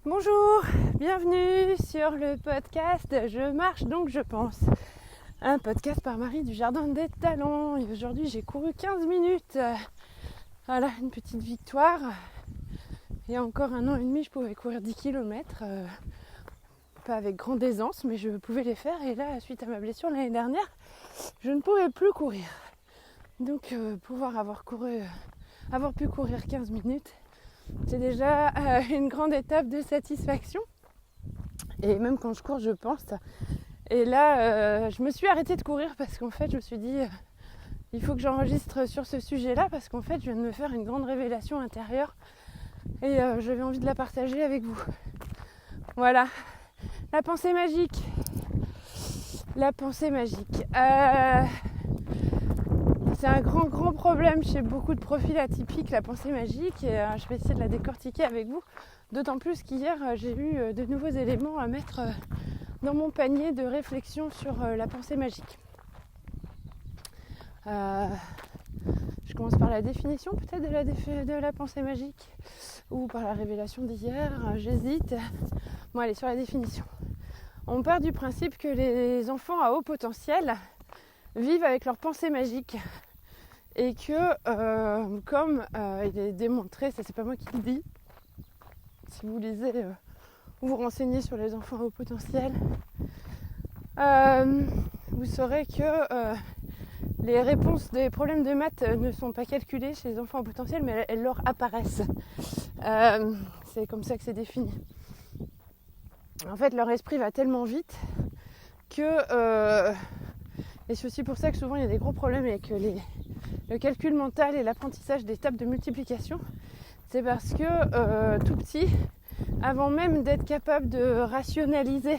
Bonjour, bienvenue sur le podcast Je marche donc je pense. Un podcast par Marie du Jardin des Talents. Et aujourd'hui j'ai couru 15 minutes. Voilà, une petite victoire. Il y a encore 1 an et demi je pouvais courir 10 km. Pas avec grande aisance mais je pouvais les faire. Et là suite à ma blessure l'année dernière, je ne pouvais plus courir. Donc pouvoir avoir pu courir 15 minutes, c'est déjà une grande étape de satisfaction. Et même quand je cours, je pense. Et là, je me suis arrêtée de courir parce qu'en fait, je me suis dit, il faut que j'enregistre sur ce sujet-là parce qu'en fait, je viens de me faire une grande révélation intérieure et j'avais envie de la partager avec vous. Voilà, la pensée magique. La pensée magique. C'est un grand problème chez beaucoup de profils atypiques, la pensée magique, et je vais essayer de la décortiquer avec vous. D'autant plus qu'hier, j'ai eu de nouveaux éléments à mettre dans mon panier de réflexion sur la pensée magique. Je commence par la définition peut-être de la pensée magique, ou par la révélation d'hier, j'hésite. Bon allez, sur la définition. On part du principe que les enfants à haut potentiel vivent avec leur pensée magique. Et que, comme il est démontré, ça c'est pas moi qui le dis, si vous lisez ou vous renseignez sur les enfants à haut potentiel, vous saurez que les réponses des problèmes de maths ne sont pas calculées chez les enfants à haut potentiel, mais elles leur apparaissent. C'est comme ça que c'est défini. En fait, leur esprit va tellement vite que... et c'est aussi pour ça que souvent il y a des gros problèmes avec le calcul mental et l'apprentissage des tables de multiplication. C'est parce que tout petit, avant même d'être capable de rationaliser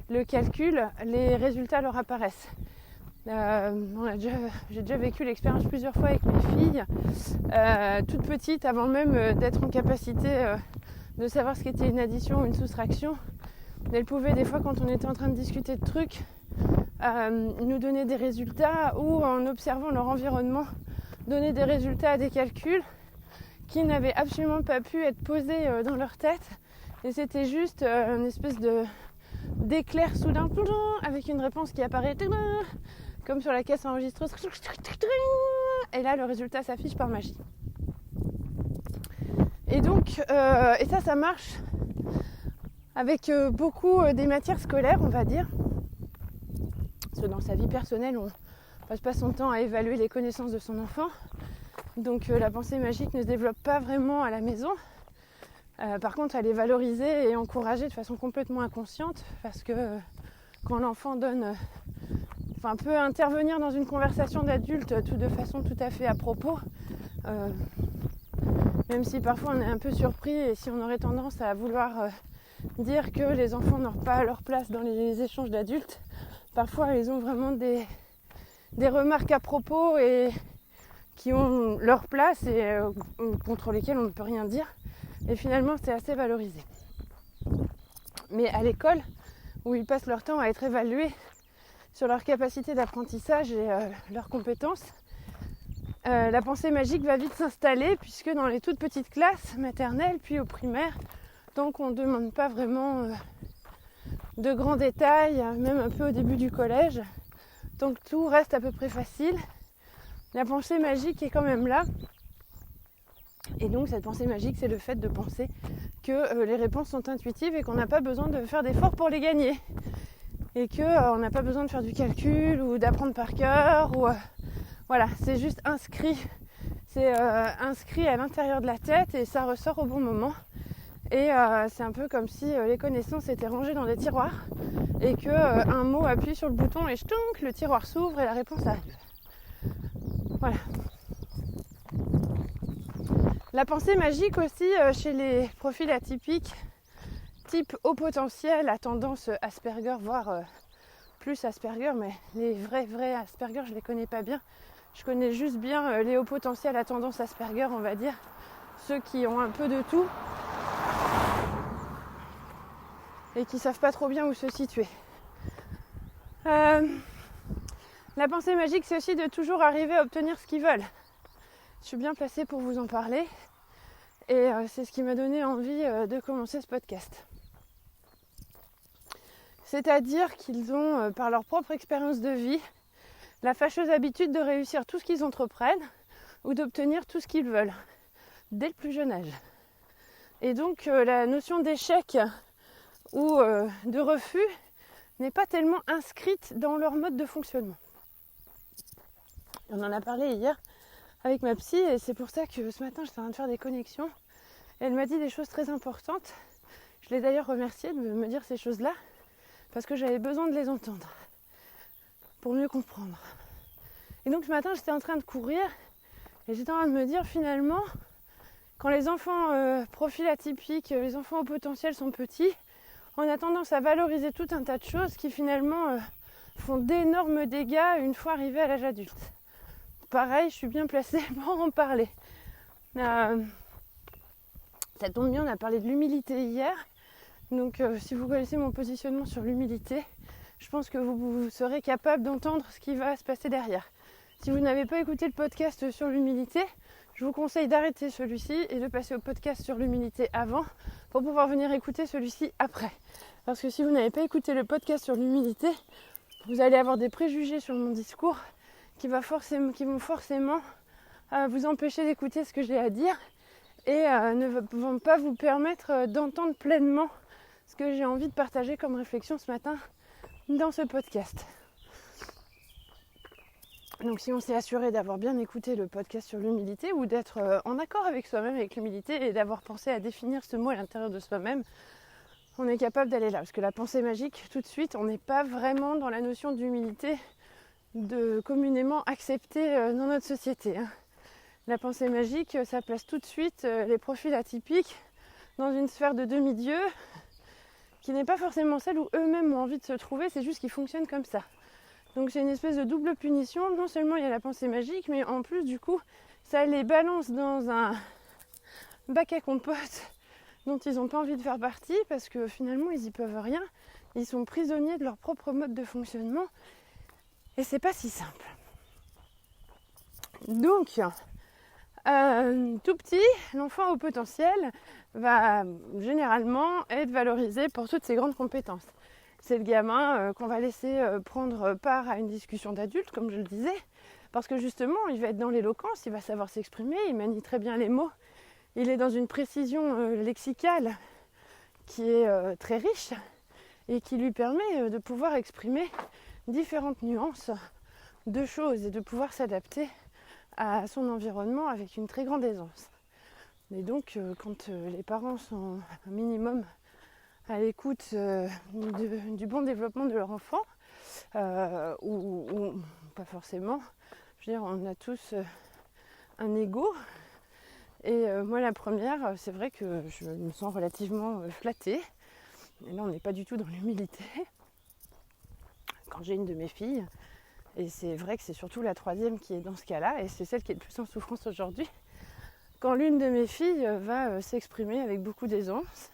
le calcul, les résultats leur apparaissent. J'ai déjà vécu l'expérience plusieurs fois avec mes filles, toutes petites, avant même d'être en capacité de savoir ce qu'était une addition ou une soustraction. Elles pouvaient des fois, quand on était en train de discuter de trucs, nous donner des résultats ou en observant leur environnement, donner des résultats à des calculs qui n'avaient absolument pas pu être posés dans leur tête. Et c'était juste une espèce d'éclair soudain avec une réponse qui apparaît comme sur la caisse enregistreuse. Et là, le résultat s'affiche par magie. Et donc, et ça marche avec beaucoup des matières scolaires, on va dire. Parce que dans sa vie personnelle, on passe pas son temps à évaluer les connaissances de son enfant. Donc la pensée magique ne se développe pas vraiment à la maison. Par contre, elle est valorisée et encouragée de façon complètement inconsciente parce que quand l'enfant peut intervenir dans une conversation d'adulte de façon tout à fait à propos, même si parfois on est un peu surpris et si on aurait tendance à vouloir dire que les enfants n'ont pas leur place dans les échanges d'adultes, parfois ils ont vraiment des remarques à propos et qui ont leur place et contre lesquelles on ne peut rien dire. Et finalement, c'est assez valorisé. Mais à l'école, où ils passent leur temps à être évalués sur leur capacité d'apprentissage et leurs compétences, la pensée magique va vite s'installer puisque dans les toutes petites classes maternelles, puis au primaire, tant qu'on ne demande pas vraiment de grands détails, même un peu au début du collège, tant que tout reste à peu près facile, la pensée magique est quand même là. Et donc cette pensée magique, c'est le fait de penser que les réponses sont intuitives et qu'on n'a pas besoin de faire d'efforts pour les gagner. Et qu'on n'a pas besoin de faire du calcul ou d'apprendre par cœur. Voilà, c'est juste inscrit. C'est inscrit à l'intérieur de la tête et ça ressort au bon moment. Et c'est un peu comme si les connaissances étaient rangées dans des tiroirs et qu'un mot appuie sur le bouton et le tiroir s'ouvre et la réponse arrive. Voilà. La pensée magique aussi chez les profils atypiques, type haut potentiel, à tendance Asperger, voire plus Asperger, mais les vrais Asperger, je les connais pas bien. Je connais juste bien les hauts potentiels à tendance Asperger, on va dire. Ceux qui ont un peu de tout et qui savent pas trop bien où se situer. La pensée magique, c'est aussi de toujours arriver à obtenir ce qu'ils veulent. Je suis bien placée pour vous en parler. Et c'est ce qui m'a donné envie de commencer ce podcast. C'est-à-dire qu'ils ont, par leur propre expérience de vie, la fâcheuse habitude de réussir tout ce qu'ils entreprennent ou d'obtenir tout ce qu'ils veulent, dès le plus jeune âge. Et donc la notion d'échec ou de refus n'est pas tellement inscrite dans leur mode de fonctionnement. On en a parlé hier avec ma psy et c'est pour ça que ce matin j'étais en train de faire des connexions. Et elle m'a dit des choses très importantes. Je l'ai d'ailleurs remerciée de me dire ces choses-là parce que j'avais besoin de les entendre pour mieux comprendre. Et donc ce matin j'étais en train de courir et j'étais en train de me dire finalement quand les enfants profils atypiques, les enfants au potentiel sont petits, on a tendance à valoriser tout un tas de choses qui finalement font d'énormes dégâts une fois arrivés à l'âge adulte. Pareil, je suis bien placée pour en parler. Ça tombe bien, on a parlé de l'humilité hier. Donc si vous connaissez mon positionnement sur l'humilité, je pense que vous serez capable d'entendre ce qui va se passer derrière. Si vous n'avez pas écouté le podcast sur l'humilité, je vous conseille d'arrêter celui-ci et de passer au podcast sur l'humilité avant pour pouvoir venir écouter celui-ci après. Parce que si vous n'avez pas écouté le podcast sur l'humilité, vous allez avoir des préjugés sur mon discours qui vont forcément vous empêcher d'écouter ce que j'ai à dire et ne vont pas vous permettre d'entendre pleinement ce que j'ai envie de partager comme réflexion ce matin dans ce podcast. Donc si on s'est assuré d'avoir bien écouté le podcast sur l'humilité ou d'être en accord avec soi-même, avec l'humilité et d'avoir pensé à définir ce mot à l'intérieur de soi-même, on est capable d'aller là. Parce que la pensée magique, tout de suite, on n'est pas vraiment dans la notion d'humilité communément acceptée dans notre société. La pensée magique, ça place tout de suite les profils atypiques dans une sphère de demi-dieu qui n'est pas forcément celle où eux-mêmes ont envie de se trouver, c'est juste qu'ils fonctionnent comme ça. Donc c'est une espèce de double punition. Non seulement il y a la pensée magique, mais en plus du coup, ça les balance dans un bac à compote dont ils n'ont pas envie de faire partie parce que finalement ils y peuvent rien. Ils sont prisonniers de leur propre mode de fonctionnement et c'est pas si simple. Donc, tout petit, l'enfant au potentiel va généralement être valorisé pour toutes ses grandes compétences. C'est le gamin qu'on va laisser prendre part à une discussion d'adulte, comme je le disais, parce que justement, il va être dans l'éloquence, il va savoir s'exprimer, il manie très bien les mots, il est dans une précision lexicale qui est très riche et qui lui permet de pouvoir exprimer différentes nuances de choses et de pouvoir s'adapter à son environnement avec une très grande aisance. Et donc, quand les parents sont un minimum à l'écoute du bon développement de leur enfant, ou pas forcément. Je veux dire, on a tous un ego. Et moi, la première, c'est vrai que je me sens relativement flattée. Et là, on n'est pas du tout dans l'humilité. Quand j'ai une de mes filles, et c'est vrai que c'est surtout la troisième qui est dans ce cas-là, et c'est celle qui est le plus en souffrance aujourd'hui, quand l'une de mes filles va s'exprimer avec beaucoup d'aisance,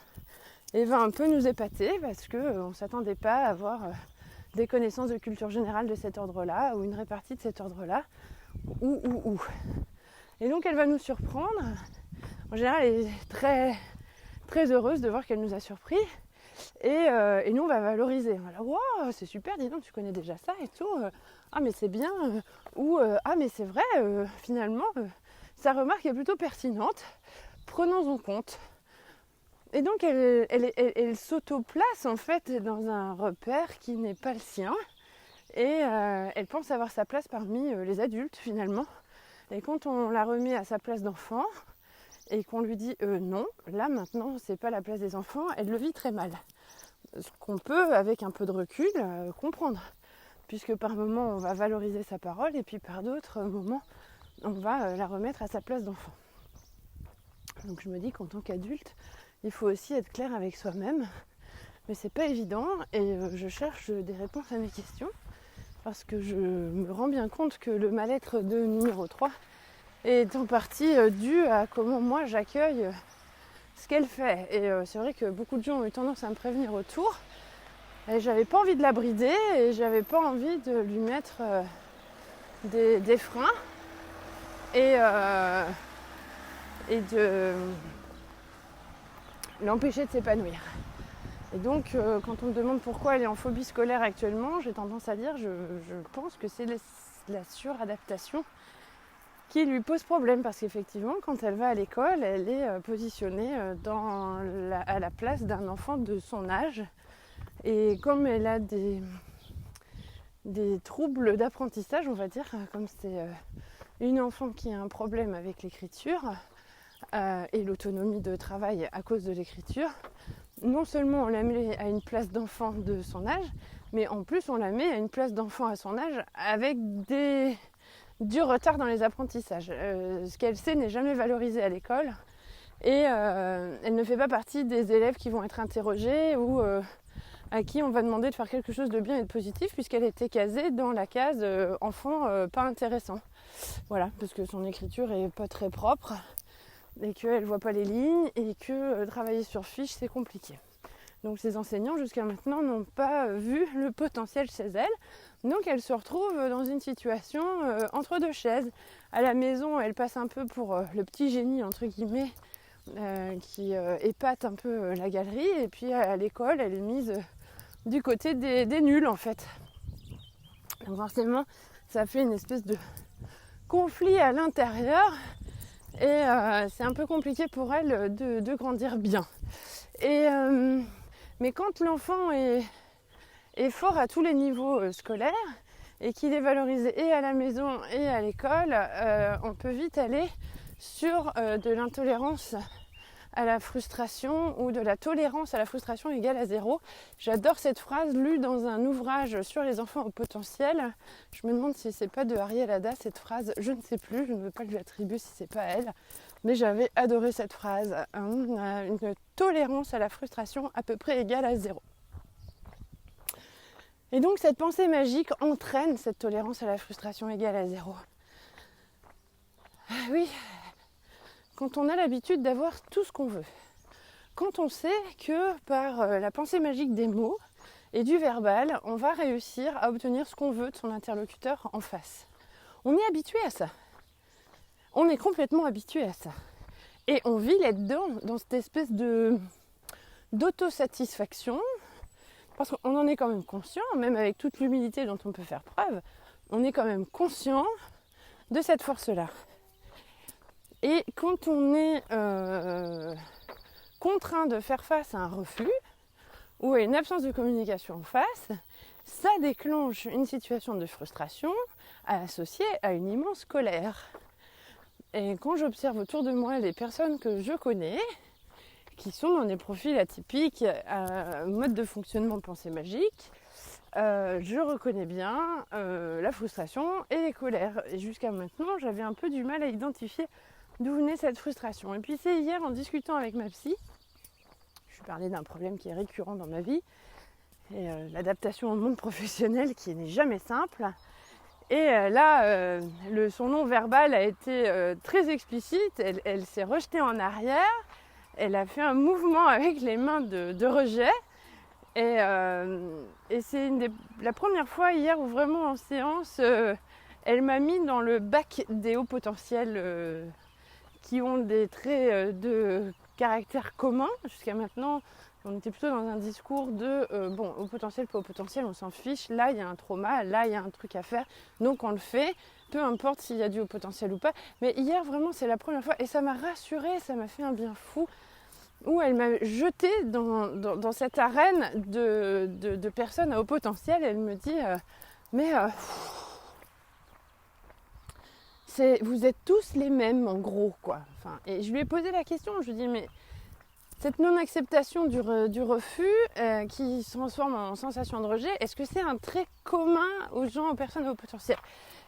et va un peu nous épater parce qu'on ne s'attendait pas à avoir des connaissances de culture générale de cet ordre-là ou une répartie de cet ordre-là. Et donc elle va nous surprendre. En général, elle est très, très heureuse de voir qu'elle nous a surpris. Et nous, on va valoriser. On va dire, wow, c'est super, dis donc, tu connais déjà ça et tout. Ah, mais c'est bien. Ah, mais c'est vrai, finalement, sa remarque est plutôt pertinente. Prenons en compte. Et donc elle s'auto-place en fait dans un repère qui n'est pas le sien et elle pense avoir sa place parmi les adultes finalement. Et quand on la remet à sa place d'enfant et qu'on lui dit non, là maintenant c'est pas la place des enfants, elle le vit très mal. Ce qu'on peut avec un peu de recul comprendre, puisque par moments on va valoriser sa parole et puis par d'autres moments on va la remettre à sa place d'enfant. Donc je me dis qu'en tant qu'adulte, il faut aussi être clair avec soi-même, mais c'est pas évident et je cherche des réponses à mes questions parce que je me rends bien compte que le mal-être de numéro 3 est en partie dû à comment moi j'accueille ce qu'elle fait. Et c'est vrai que beaucoup de gens ont eu tendance à me prévenir autour et j'avais pas envie de la brider et j'avais pas envie de lui mettre des freins et de l'empêcher de s'épanouir. Et donc, quand on me demande pourquoi elle est en phobie scolaire actuellement, j'ai tendance à dire, je pense que c'est la suradaptation qui lui pose problème. Parce qu'effectivement, quand elle va à l'école, elle est positionnée à la place d'un enfant de son âge. Et comme elle a des troubles d'apprentissage, on va dire, comme c'est une enfant qui a un problème avec l'écriture et l'autonomie de travail à cause de l'écriture, non seulement on la met à une place d'enfant de son âge, mais en plus on la met à une place d'enfant à son âge avec du retard dans les apprentissages. Ce qu'elle sait n'est jamais valorisé à l'école et elle ne fait pas partie des élèves qui vont être interrogés ou à qui on va demander de faire quelque chose de bien et de positif puisqu'elle était casée dans la case enfant pas intéressant. Voilà, parce que son écriture est pas très propre et qu'elle voit pas les lignes et que travailler sur fiche c'est compliqué. Donc ces enseignants jusqu'à maintenant n'ont pas vu le potentiel chez elle. Donc elle se retrouve dans une situation entre deux chaises. À la maison, elle passe un peu pour le petit génie entre guillemets qui épate un peu la galerie. Et puis à l'école, elle est mise du côté des nuls en fait. Donc forcément, ça fait une espèce de conflit à l'intérieur. Et c'est un peu compliqué pour elle de grandir bien. Mais quand l'enfant est fort à tous les niveaux scolaires et qu'il est valorisé et à la maison et à l'école, on peut vite aller sur de l'intolérance à la frustration ou de la tolérance à la frustration égale à 0. J'adore cette phrase lue dans un ouvrage sur les enfants au potentiel. Je me demande si c'est pas de Ariel Ada cette phrase, je ne sais plus, je ne veux pas lui attribuer si c'est pas elle, mais j'avais adoré cette phrase, une tolérance à la frustration à peu près égale à 0. Et donc cette pensée magique entraîne cette tolérance à la frustration égale à 0. Oui, quand on a l'habitude d'avoir tout ce qu'on veut, quand on sait que par la pensée magique des mots et du verbal, on va réussir à obtenir ce qu'on veut de son interlocuteur en face. On est habitué à ça. On est complètement habitué à ça. Et on vit là-dedans, dans cette espèce d'autosatisfaction, parce qu'on en est quand même conscient, même avec toute l'humilité dont on peut faire preuve, on est quand même conscient de cette force-là. Et quand on est contraint de faire face à un refus ou à une absence de communication en face, ça déclenche une situation de frustration associée à une immense colère. Et quand j'observe autour de moi les personnes que je connais, qui sont dans des profils atypiques, mode de fonctionnement de pensée magique, je reconnais bien la frustration et les colères. Et jusqu'à maintenant, j'avais un peu du mal à identifier d'où venait cette frustration. Et puis c'est hier, en discutant avec ma psy, je lui parlais d'un problème qui est récurrent dans ma vie, et l'adaptation au monde professionnel qui n'est jamais simple. Et là, son non-verbal a été très explicite, elle s'est rejetée en arrière, elle a fait un mouvement avec les mains de rejet. Et c'est la première fois hier où vraiment en séance, elle m'a mis dans le bac des hauts potentiels qui ont des traits de caractère commun. Jusqu'à maintenant, on était plutôt dans un discours de au potentiel, pas au potentiel, on s'en fiche. Là, il y a un trauma, là, il y a un truc à faire, donc on le fait, peu importe s'il y a du haut potentiel ou pas. Mais hier, vraiment, c'est la première fois et ça m'a rassurée, ça m'a fait un bien fou, où elle m'a jetée dans cette arène de personnes à haut potentiel. Elle me dit vous êtes tous les mêmes en gros quoi. Enfin, et je lui ai posé la question, je lui ai dit mais cette non-acceptation du refus qui se transforme en sensation de rejet, est-ce que c'est un trait commun aux gens, aux personnes à haut potentiel?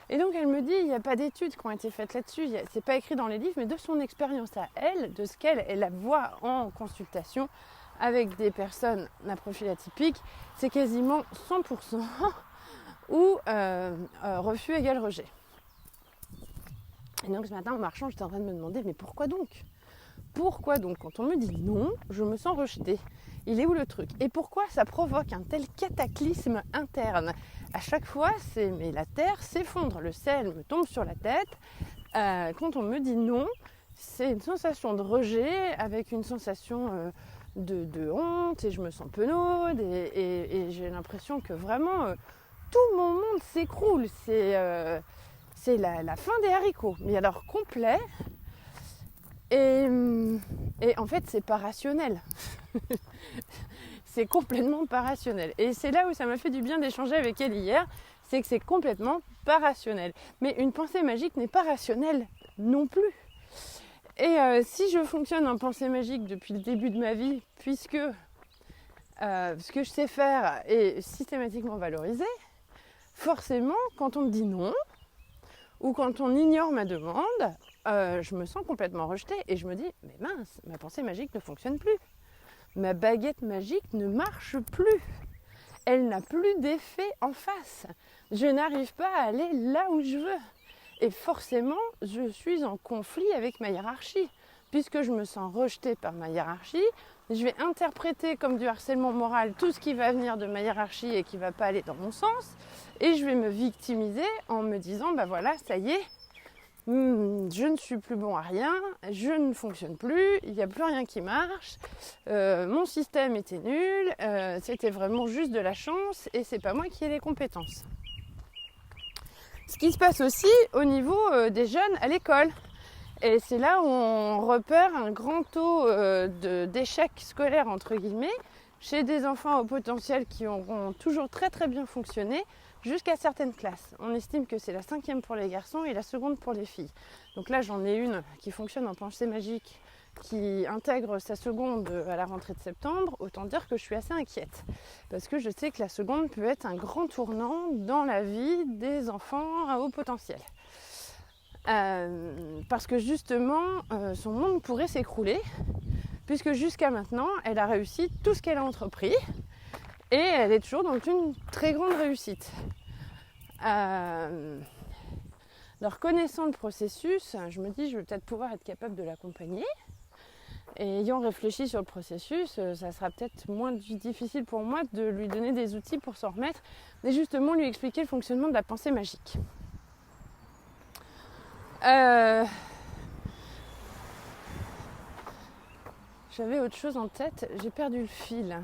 Et donc elle me dit, il n'y a pas d'études qui ont été faites là-dessus, c'est pas écrit dans les livres, mais de son expérience à elle, de ce qu'elle voit en consultation avec des personnes à profil atypique, c'est quasiment 100% ou refus égale rejet. Et donc ce matin en marchant, j'étais en train de me demander, mais pourquoi donc ? Pourquoi donc, quand on me dit non, je me sens rejetée? Il est où le truc? Et pourquoi ça provoque un tel cataclysme interne? À chaque fois, mais la terre s'effondre, le ciel me tombe sur la tête. Quand on me dit non, c'est une sensation de rejet avec une sensation de honte et je me sens penaude et j'ai l'impression que vraiment tout mon monde s'écroule. C'est la fin des haricots, mais alors complet. Et en fait, c'est pas rationnel. C'est complètement pas rationnel. Et c'est là où ça m'a fait du bien d'échanger avec elle hier, c'est que c'est complètement pas rationnel. Mais une pensée magique n'est pas rationnelle non plus. Et si je fonctionne en pensée magique depuis le début de ma vie, puisque ce que je sais faire est systématiquement valorisé, forcément, quand on me dit non, ou quand on ignore ma demande, je me sens complètement rejetée et je me dis, mais mince, ma pensée magique ne fonctionne plus. Ma baguette magique ne marche plus. Elle n'a plus d'effet en face. Je n'arrive pas à aller là où je veux. Et forcément, je suis en conflit avec ma hiérarchie. Puisque je me sens rejetée par ma hiérarchie, je vais interpréter comme du harcèlement moral tout ce qui va venir de ma hiérarchie et qui ne va pas aller dans mon sens. Et je vais me victimiser en me disant, bah voilà, ça y est, je ne suis plus bon à rien, je ne fonctionne plus, il n'y a plus rien qui marche, mon système était nul, c'était vraiment juste de la chance et c'est pas moi qui ai les compétences. Ce qui se passe aussi au niveau des jeunes à l'école. Et c'est là où on repère un grand taux d'échec scolaire entre guillemets chez des enfants au potentiel qui auront toujours très très bien fonctionné jusqu'à certaines classes. On estime que c'est la 5e pour les garçons et la 2e pour les filles. Donc là j'en ai une qui fonctionne en pensée magique, qui intègre sa 2e à la rentrée de septembre. Autant dire que je suis assez inquiète parce que je sais que la 2e peut être un grand tournant dans la vie des enfants à haut potentiel. Parce que justement son monde pourrait s'écrouler puisque jusqu'à maintenant elle a réussi tout ce qu'elle a entrepris et elle est toujours dans une très grande réussite. Alors connaissant le processus, je me dis je vais peut-être pouvoir être capable de l'accompagner et ayant réfléchi sur le processus, ça sera peut-être moins difficile pour moi de lui donner des outils pour s'en remettre et justement lui expliquer le fonctionnement de la pensée magique. J'avais autre chose en tête, j'ai perdu le fil.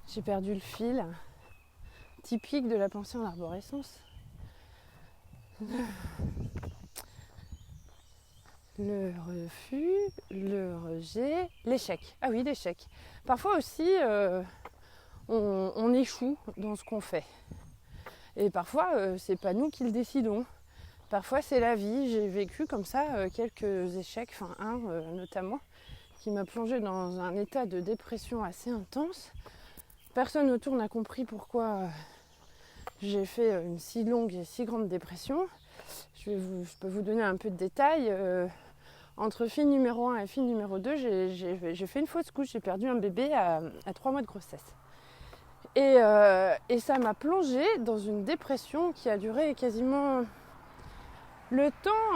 J'ai perdu le fil. Typique de la pensée en arborescence. Le refus, le rejet, l'échec. Ah oui, l'échec. Parfois aussi, on échoue dans ce qu'on fait. Et parfois, c'est pas nous qui le décidons. Parfois, c'est la vie. J'ai vécu comme ça quelques échecs, enfin un notamment, qui m'a plongée dans un état de dépression assez intense. Personne autour n'a compris pourquoi j'ai fait une si longue et si grande dépression. Je peux vous donner un peu de détails. Entre fille numéro 1 et fille numéro 2, j'ai fait une fausse couche. J'ai perdu un bébé à 3 mois de grossesse. Et ça m'a plongée dans une dépression qui a duré quasiment le temps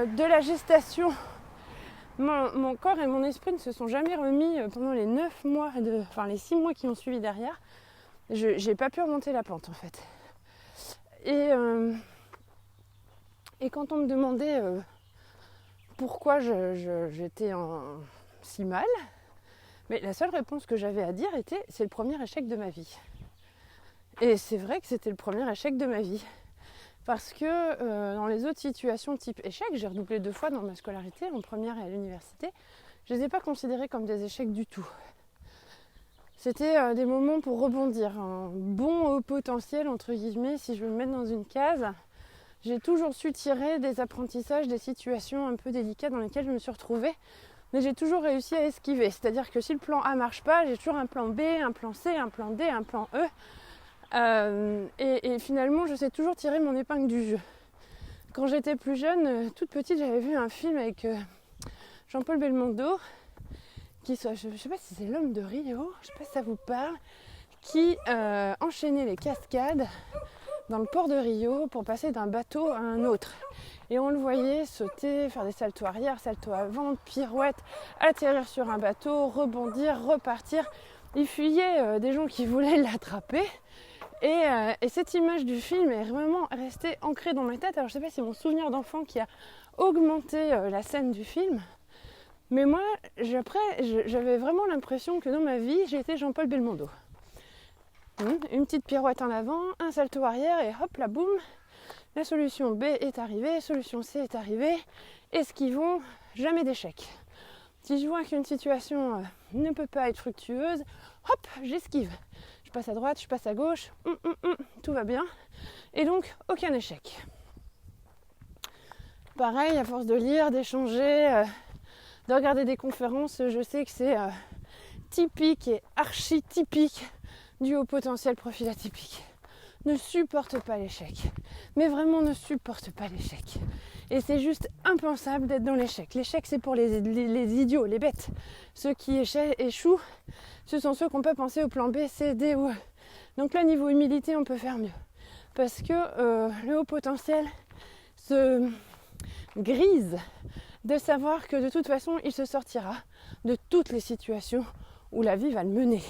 de la gestation. Mon corps et mon esprit ne se sont jamais remis pendant les 9 mois, les 6 mois qui ont suivi derrière. J'ai pas pu remonter la pente en fait. Et quand on me demandait pourquoi j'étais si mal, mais la seule réponse que j'avais à dire était c'est le premier échec de ma vie. Et c'est vrai que c'était le premier échec de ma vie. Parce que dans les autres situations type échec, j'ai redoublé 2 fois dans ma scolarité, en première et à l'université, je ne les ai pas considérés comme des échecs du tout. C'était des moments pour rebondir, un bon haut potentiel entre guillemets, si je veux me mettre dans une case. J'ai toujours su tirer des apprentissages, des situations un peu délicates dans lesquelles je me suis retrouvée, mais j'ai toujours réussi à esquiver. C'est-à-dire que si le plan A ne marche pas, j'ai toujours un plan B, un plan C, un plan D, un plan E. Et finalement, je sais toujours tirer mon épingle du jeu. Quand j'étais plus jeune, toute petite, j'avais vu un film avec Jean-Paul Belmondo, je ne sais pas si c'est l'homme de Rio, je ne sais pas si ça vous parle, qui enchaînait les cascades dans le port de Rio pour passer d'un bateau à un autre. Et on le voyait sauter, faire des saltos arrière, saltos avant, pirouettes, atterrir sur un bateau, rebondir, repartir. Il fuyait des gens qui voulaient l'attraper. Et cette image du film est vraiment restée ancrée dans ma tête. Alors je sais pas si c'est mon souvenir d'enfant qui a augmenté la scène du film, mais moi j'avais vraiment l'impression que dans ma vie j'étais Jean-Paul Belmondo. Une petite pirouette en avant, un salto arrière et hop là boum, la solution B est arrivée, solution C est arrivée, esquivons, jamais d'échec. Si je vois qu'une situation ne peut pas être fructueuse, hop, j'esquive. Je passe à droite, je passe à gauche, tout va bien. Et donc, aucun échec. Pareil, à force de lire, d'échanger, de regarder des conférences, je sais que c'est typique et archi-typique du haut potentiel profil atypique. Ne supporte pas l'échec. Mais vraiment ne supporte pas l'échec. Et c'est juste impensable d'être dans l'échec. L'échec, c'est pour les idiots, les bêtes. Ceux qui échouent, ce sont ceux qui n'ont pas pensé au plan B, C, D ou E. Donc là, niveau humilité, on peut faire mieux. Parce que le haut potentiel se grise de savoir que de toute façon, il se sortira de toutes les situations où la vie va le mener.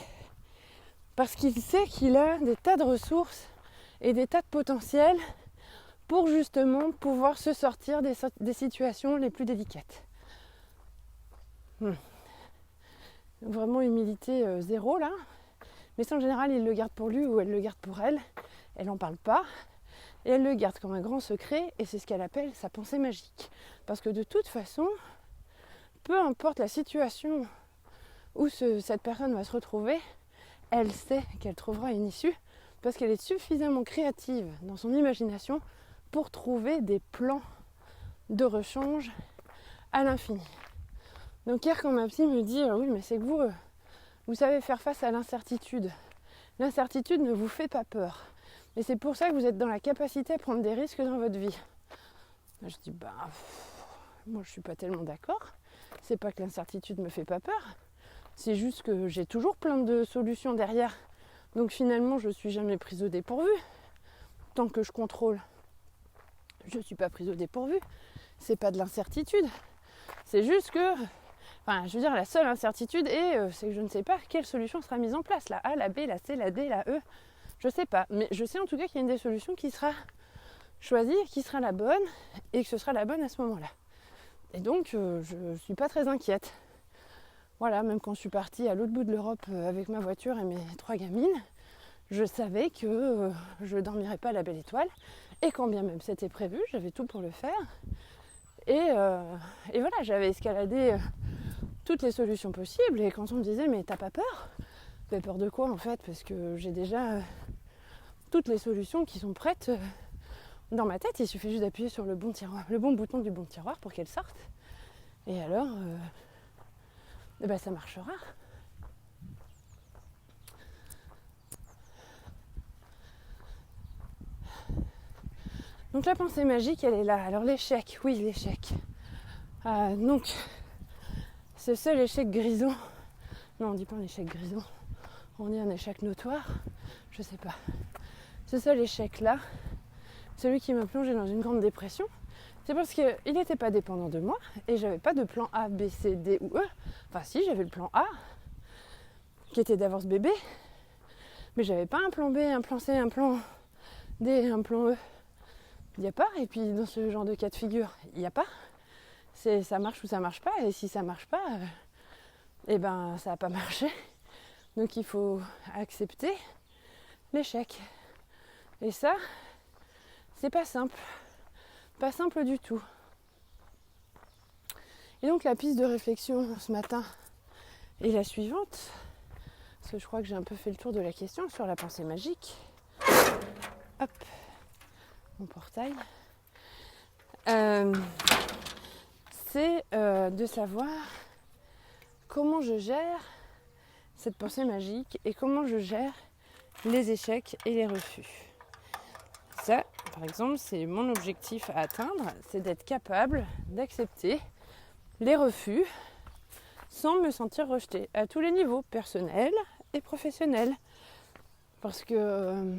Parce qu'il sait qu'il a des tas de ressources et des tas de potentiels pour justement pouvoir se sortir des situations les plus délicates. Vraiment humilité zéro là. Mais ça en général il le garde pour lui ou elle le garde pour elle. Elle n'en parle pas. Et elle le garde comme un grand secret et c'est ce qu'elle appelle sa pensée magique. Parce que de toute façon, peu importe la situation où cette personne va se retrouver, elle sait qu'elle trouvera une issue parce qu'elle est suffisamment créative dans son imagination pour trouver des plans de rechange à l'infini. Donc hier quand ma psy me dit oui mais c'est que vous savez faire face à l'incertitude. L'incertitude ne vous fait pas peur. Et c'est pour ça que vous êtes dans la capacité à prendre des risques dans votre vie. Je dis moi je suis pas tellement d'accord. C'est pas que l'incertitude me fait pas peur. C'est juste que j'ai toujours plein de solutions derrière. Donc finalement je suis jamais prise au dépourvu. Tant que je contrôle, je ne suis pas prise au dépourvu. C'est pas de l'incertitude. C'est juste que, la seule incertitude c'est que je ne sais pas quelle solution sera mise en place. La A, la B, la C, la D, la E. Je ne sais pas. Mais je sais en tout cas qu'il y a une des solutions qui sera choisie, qui sera la bonne et que ce sera la bonne à ce moment-là. Et donc, je ne suis pas très inquiète. Voilà, même quand je suis partie à l'autre bout de l'Europe avec ma voiture et mes 3 gamines, je savais que je ne dormirais pas à la belle étoile. Et quand bien même c'était prévu, j'avais tout pour le faire. Et voilà, j'avais escaladé toutes les solutions possibles. Et quand on me disait, mais t'as pas peur ? T'as peur de quoi en fait ? Parce que j'ai déjà toutes les solutions qui sont prêtes dans ma tête. Il suffit juste d'appuyer sur le bon bouton du bon tiroir pour qu'elles sortent. Et alors, ça marchera. Donc la pensée magique, elle est là. Alors l'échec, oui l'échec. Donc, ce seul échec grisant, non on dit pas un échec grisant, on dit un échec notoire, je sais pas. Ce seul échec là, celui qui m'a plongé dans une grande dépression, c'est parce qu'il n'était pas dépendant de moi et j'avais pas de plan A, B, C, D ou E. Enfin si, j'avais le plan A, qui était d'avoir ce bébé, mais j'avais pas un plan B, un plan C, un plan D, un plan E. Il n'y a pas, et puis dans ce genre de cas de figure, il n'y a pas. Ça marche ou ça marche pas, et si ça marche pas, ça n'a pas marché. Donc il faut accepter l'échec. Et ça, c'est pas simple. Pas simple du tout. Et donc la piste de réflexion ce matin est la suivante, parce que je crois que j'ai un peu fait le tour de la question sur la pensée magique. Hop, mon portail. C'est de savoir comment je gère cette pensée magique et comment je gère les échecs et les refus. Ça, par exemple, c'est mon objectif à atteindre, c'est d'être capable d'accepter les refus sans me sentir rejetée à tous les niveaux, personnels et professionnels. Parce que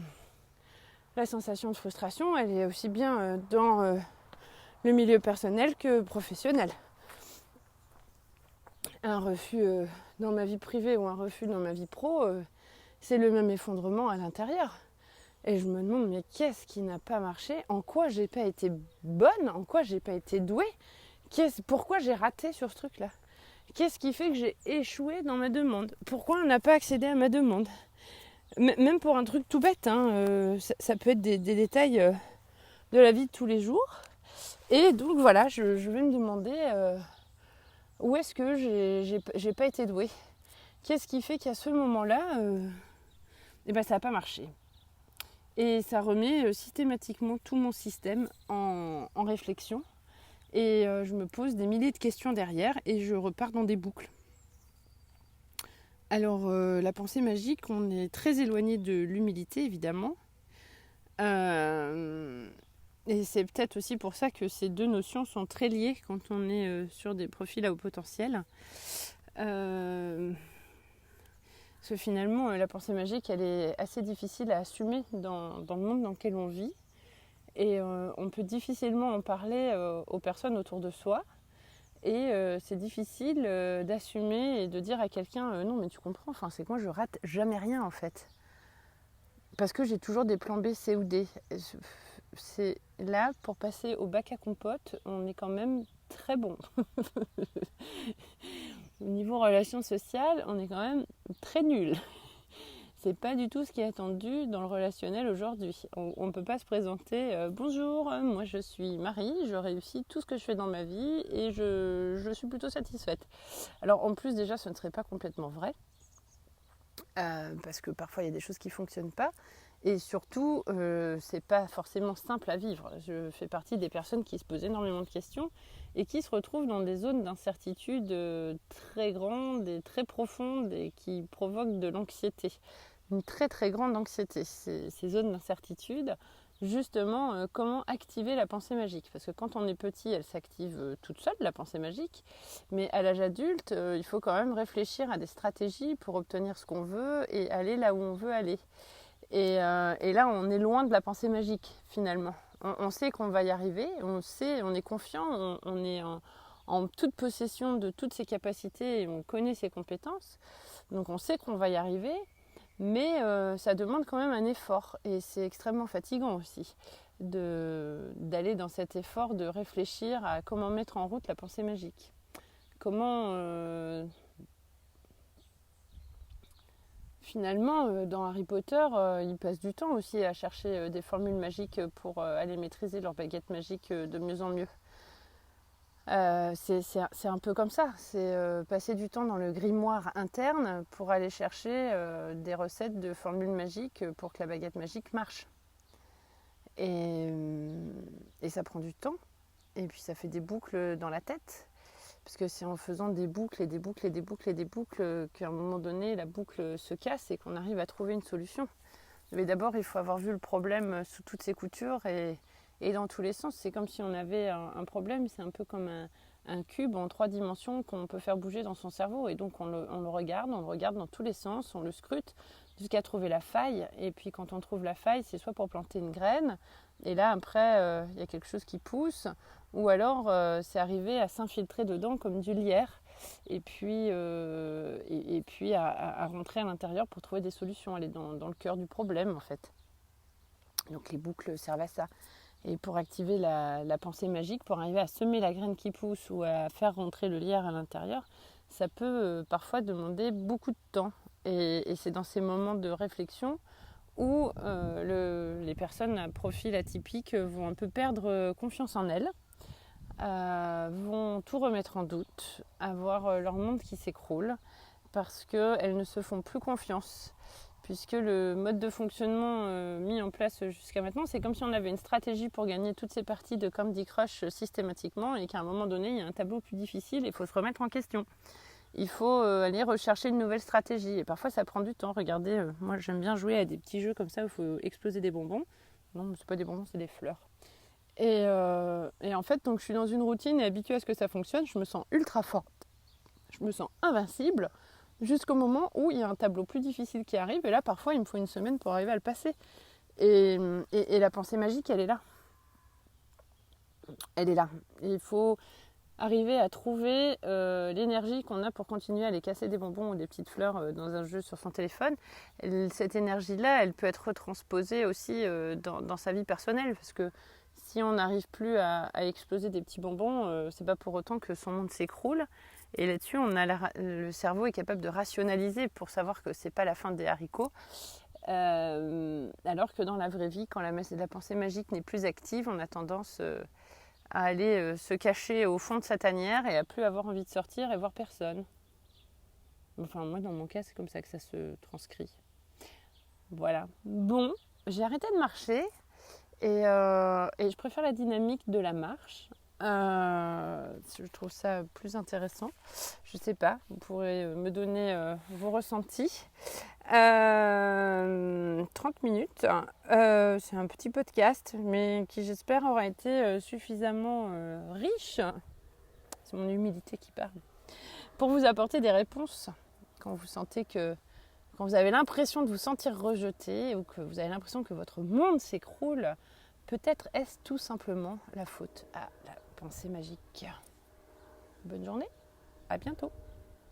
la sensation de frustration, elle est aussi bien dans le milieu personnel que professionnel. Un refus dans ma vie privée ou un refus dans ma vie pro, c'est le même effondrement à l'intérieur. Et je me demande, mais qu'est-ce qui n'a pas marché? En quoi j'ai pas été bonne? En quoi j'ai pas été douée? Pourquoi j'ai raté sur ce truc-là? Qu'est-ce qui fait que j'ai échoué dans ma demande? Pourquoi on n'a pas accédé à ma demande? Même pour un truc tout bête, hein, ça peut être des détails de la vie de tous les jours. Et donc voilà, je vais me demander où est-ce que j'ai pas été douée? Qu'est-ce qui fait qu'à ce moment-là, ça n'a pas marché? Et ça remet systématiquement tout mon système en réflexion. Et je me pose des milliers de questions derrière et je repars dans des boucles. Alors, la pensée magique, on est très éloigné de l'humilité, évidemment. Et c'est peut-être aussi pour ça que ces deux notions sont très liées quand on est sur des profils à haut potentiel. Parce que finalement, la pensée magique, elle est assez difficile à assumer dans le monde dans lequel on vit. Et on peut difficilement en parler aux personnes autour de soi. Et c'est difficile d'assumer et de dire à quelqu'un non mais tu comprends, c'est que moi je rate jamais rien en fait. Parce que j'ai toujours des plans B, C ou D. C'est là, pour passer au bac à compote, on est quand même très bon. Au niveau relations sociales, on est quand même très nul. C'est pas du tout ce qui est attendu dans le relationnel aujourd'hui. On ne peut pas se présenter bonjour, moi je suis Marie, je réussis tout ce que je fais dans ma vie et je suis plutôt satisfaite. Alors en plus déjà ce ne serait pas complètement vrai parce que parfois il y a des choses qui ne fonctionnent pas et surtout c'est pas forcément simple à vivre. Je fais partie des personnes qui se posent énormément de questions et qui se retrouvent dans des zones d'incertitude très grandes et très profondes et qui provoquent de l'anxiété. Une très très grande anxiété, ces zones d'incertitude. Justement, comment activer la pensée magique? Parce que quand on est petit, elle s'active toute seule, la pensée magique. Mais à l'âge adulte, il faut quand même réfléchir à des stratégies pour obtenir ce qu'on veut et aller là où on veut aller. Et là, on est loin de la pensée magique, finalement. On sait qu'on va y arriver, on est confiant, on est en toute possession de toutes ses capacités et on connaît ses compétences. Donc on sait qu'on va y arriver. Mais ça demande quand même un effort et c'est extrêmement fatigant aussi d'aller dans cet effort de réfléchir à comment mettre en route la pensée magique. Comment finalement dans Harry Potter ils passent du temps aussi à chercher des formules magiques pour aller maîtriser leur baguette magique de mieux en mieux. C'est un peu comme ça, c'est passer du temps dans le grimoire interne pour aller chercher des recettes de formules magiques pour que la baguette magique marche. Et ça prend du temps, et puis ça fait des boucles dans la tête, parce que c'est en faisant des boucles et des boucles et des boucles et des boucles qu'à un moment donné la boucle se casse et qu'on arrive à trouver une solution. Mais d'abord il faut avoir vu le problème sous toutes ses coutures et dans tous les sens. C'est comme si on avait un problème, c'est un peu comme un cube en 3 dimensions qu'on peut faire bouger dans son cerveau. Et donc on le regarde dans tous les sens, on le scrute jusqu'à trouver la faille. Et puis quand on trouve la faille, c'est soit pour planter une graine, et là après il y a quelque chose qui pousse, ou alors c'est arriver à s'infiltrer dedans comme du lierre, et puis à rentrer à l'intérieur pour trouver des solutions, aller dans le cœur du problème en fait. Donc les boucles servent à ça. Et pour activer la pensée magique, pour arriver à semer la graine qui pousse ou à faire rentrer le lierre à l'intérieur, ça peut parfois demander beaucoup de temps. Et c'est dans ces moments de réflexion où les personnes à profil atypique vont un peu perdre confiance en elles, vont tout remettre en doute, avoir leur monde qui s'écroule parce qu'elles ne se font plus confiance. Puisque le mode de fonctionnement mis en place jusqu'à maintenant, c'est comme si on avait une stratégie pour gagner toutes ces parties de Candy Crush systématiquement et qu'à un moment donné, il y a un tableau plus difficile et il faut se remettre en question. Il faut aller rechercher une nouvelle stratégie et parfois ça prend du temps. Regardez, moi j'aime bien jouer à des petits jeux comme ça où il faut exploser des bonbons. Non, c'est pas des bonbons, c'est des fleurs. Et en fait, donc, je suis dans une routine et habituée à ce que ça fonctionne, je me sens ultra forte, je me sens invincible. Jusqu'au moment où il y a un tableau plus difficile qui arrive. Et là, parfois, il me faut une semaine pour arriver à le passer. Et la pensée magique, elle est là. Elle est là. Il faut arriver à trouver l'énergie qu'on a pour continuer à aller casser des bonbons ou des petites fleurs dans un jeu sur son téléphone. Cette énergie-là, elle peut être retransposée aussi dans sa vie personnelle, parce que si on n'arrive plus à exploser des petits bonbons, c'est pas pour autant que son monde s'écroule. Et là-dessus, le cerveau est capable de rationaliser pour savoir que c'est pas la fin des haricots. Alors que dans la vraie vie, quand la pensée magique n'est plus active, on a tendance à aller se cacher au fond de sa tanière et à plus avoir envie de sortir et voir personne. Enfin, moi, dans mon cas, c'est comme ça que ça se transcrit. Voilà. Bon, j'ai arrêté de marcher et je préfère la dynamique de la marche. Je trouve ça plus intéressant. Je sais pas, vous pourrez me donner vos ressentis. 30 minutes, c'est un petit podcast, mais qui j'espère aura été suffisamment riche, c'est mon humilité qui parle, pour vous apporter des réponses quand vous avez l'impression de vous sentir rejeté ou que vous avez l'impression que votre monde s'écroule. Peut-être est-ce tout simplement la faute à la pensée magique. Bonne journée, à bientôt.